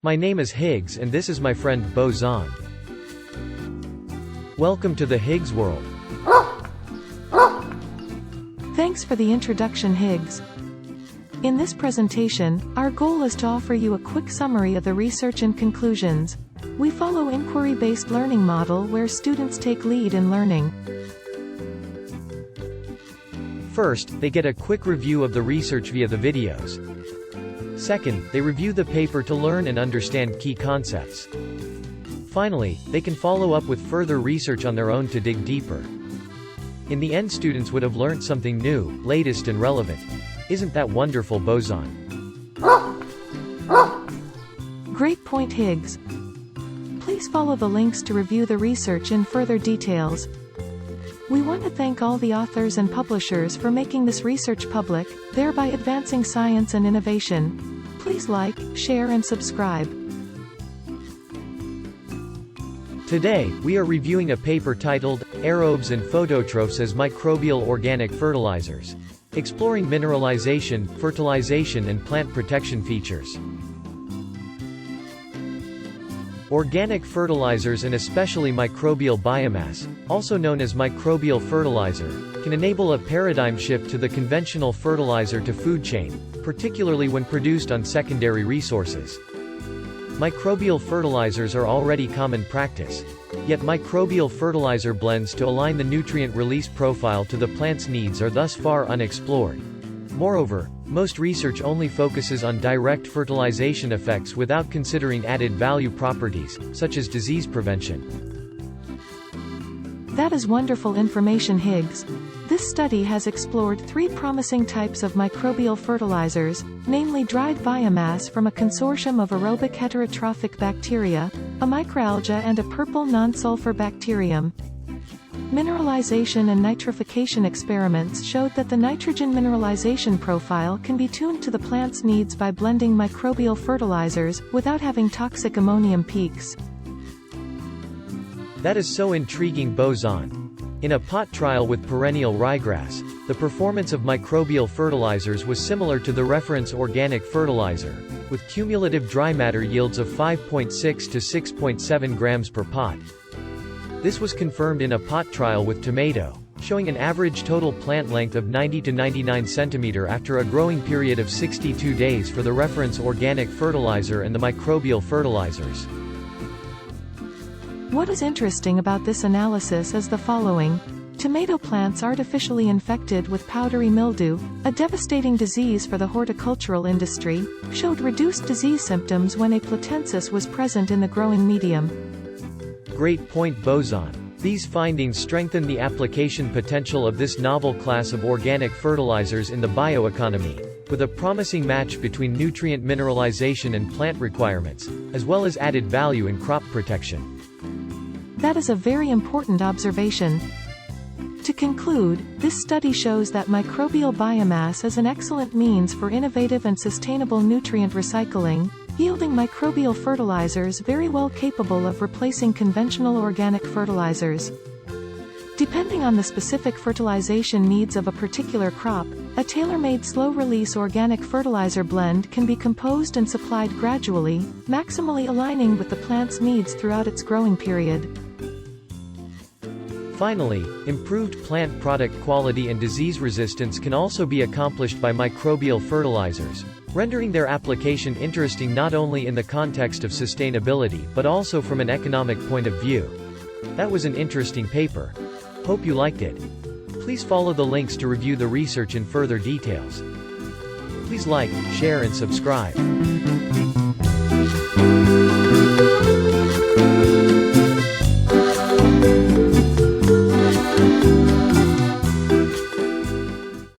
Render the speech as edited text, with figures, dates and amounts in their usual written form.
My name is Higgs and this is my friend Boson. Welcome to the Higgs world. Thanks for the introduction, Higgs. In this presentation, our goal is to offer you a quick summary of the research and conclusions. We follow inquiry-based learning model where students take lead in learning. First, they get a quick review of the research via the videos. Second, they review the paper to learn and understand key concepts. Finally, they can follow up with further research on their own to dig deeper. In the end, students would have learned something new, latest and relevant. Isn't that wonderful, Boson? Great point, Higgs. Please follow the links to review the research in further details. We want to thank all the authors and publishers for making this research public, thereby advancing science and innovation. Please like, share and subscribe. Today, we are reviewing a paper titled, Aerobes and Phototrophs as Microbial Organic Fertilizers. Exploring Mineralization, Fertilization and Plant Protection Features. Organic fertilizers and especially microbial biomass, also known as microbial fertilizer, can enable a paradigm shift to the conventional fertilizer to food chain, particularly when produced on secondary resources. Microbial fertilizers are already common practice. Yet microbial fertilizer blends to align the nutrient release profile to the plant's needs are thus far unexplored. Moreover, most research only focuses on direct fertilization effects without considering added value properties, such as disease prevention. That is wonderful information, Higgs. This study has explored three promising types of microbial fertilizers, namely dried biomass from a consortium of aerobic heterotrophic bacteria, a microalga and a purple non-sulfur bacterium. Mineralization and nitrification experiments showed that the nitrogen mineralization profile can be tuned to the plant's needs by blending microbial fertilizers, without having toxic ammonium peaks. That is so intriguing, Boson. In a pot trial with perennial ryegrass, the performance of microbial fertilizers was similar to the reference organic fertilizer, with cumulative dry matter yields of 5.6 to 6.7 grams per pot. This was confirmed in a pot trial with tomato, showing an average total plant length of 90 to 99 cm after a growing period of 62 days for the reference organic fertilizer and the microbial fertilizers. What is interesting about this analysis is the following. Tomato plants artificially infected with powdery mildew, a devastating disease for the horticultural industry, showed reduced disease symptoms when a platensis was present in the growing medium. Great point, Boson. These findings strengthen the application potential of this novel class of organic fertilizers in the bioeconomy, with a promising match between nutrient mineralization and plant requirements, as well as added value in crop protection. That is a very important observation. To conclude, this study shows that microbial biomass is an excellent means for innovative and sustainable nutrient recycling, yielding microbial fertilizers very well capable of replacing conventional organic fertilizers. Depending on the specific fertilization needs of a particular crop, a tailor-made slow-release organic fertilizer blend can be composed and supplied gradually, maximally aligning with the plant's needs throughout its growing period. Finally, improved plant product quality and disease resistance can also be accomplished by microbial fertilizers, rendering their application interesting not only in the context of sustainability but also from an economic point of view. That was an interesting paper. Hope you liked it. Please follow the links to review the research in further details. Please like, share and subscribe.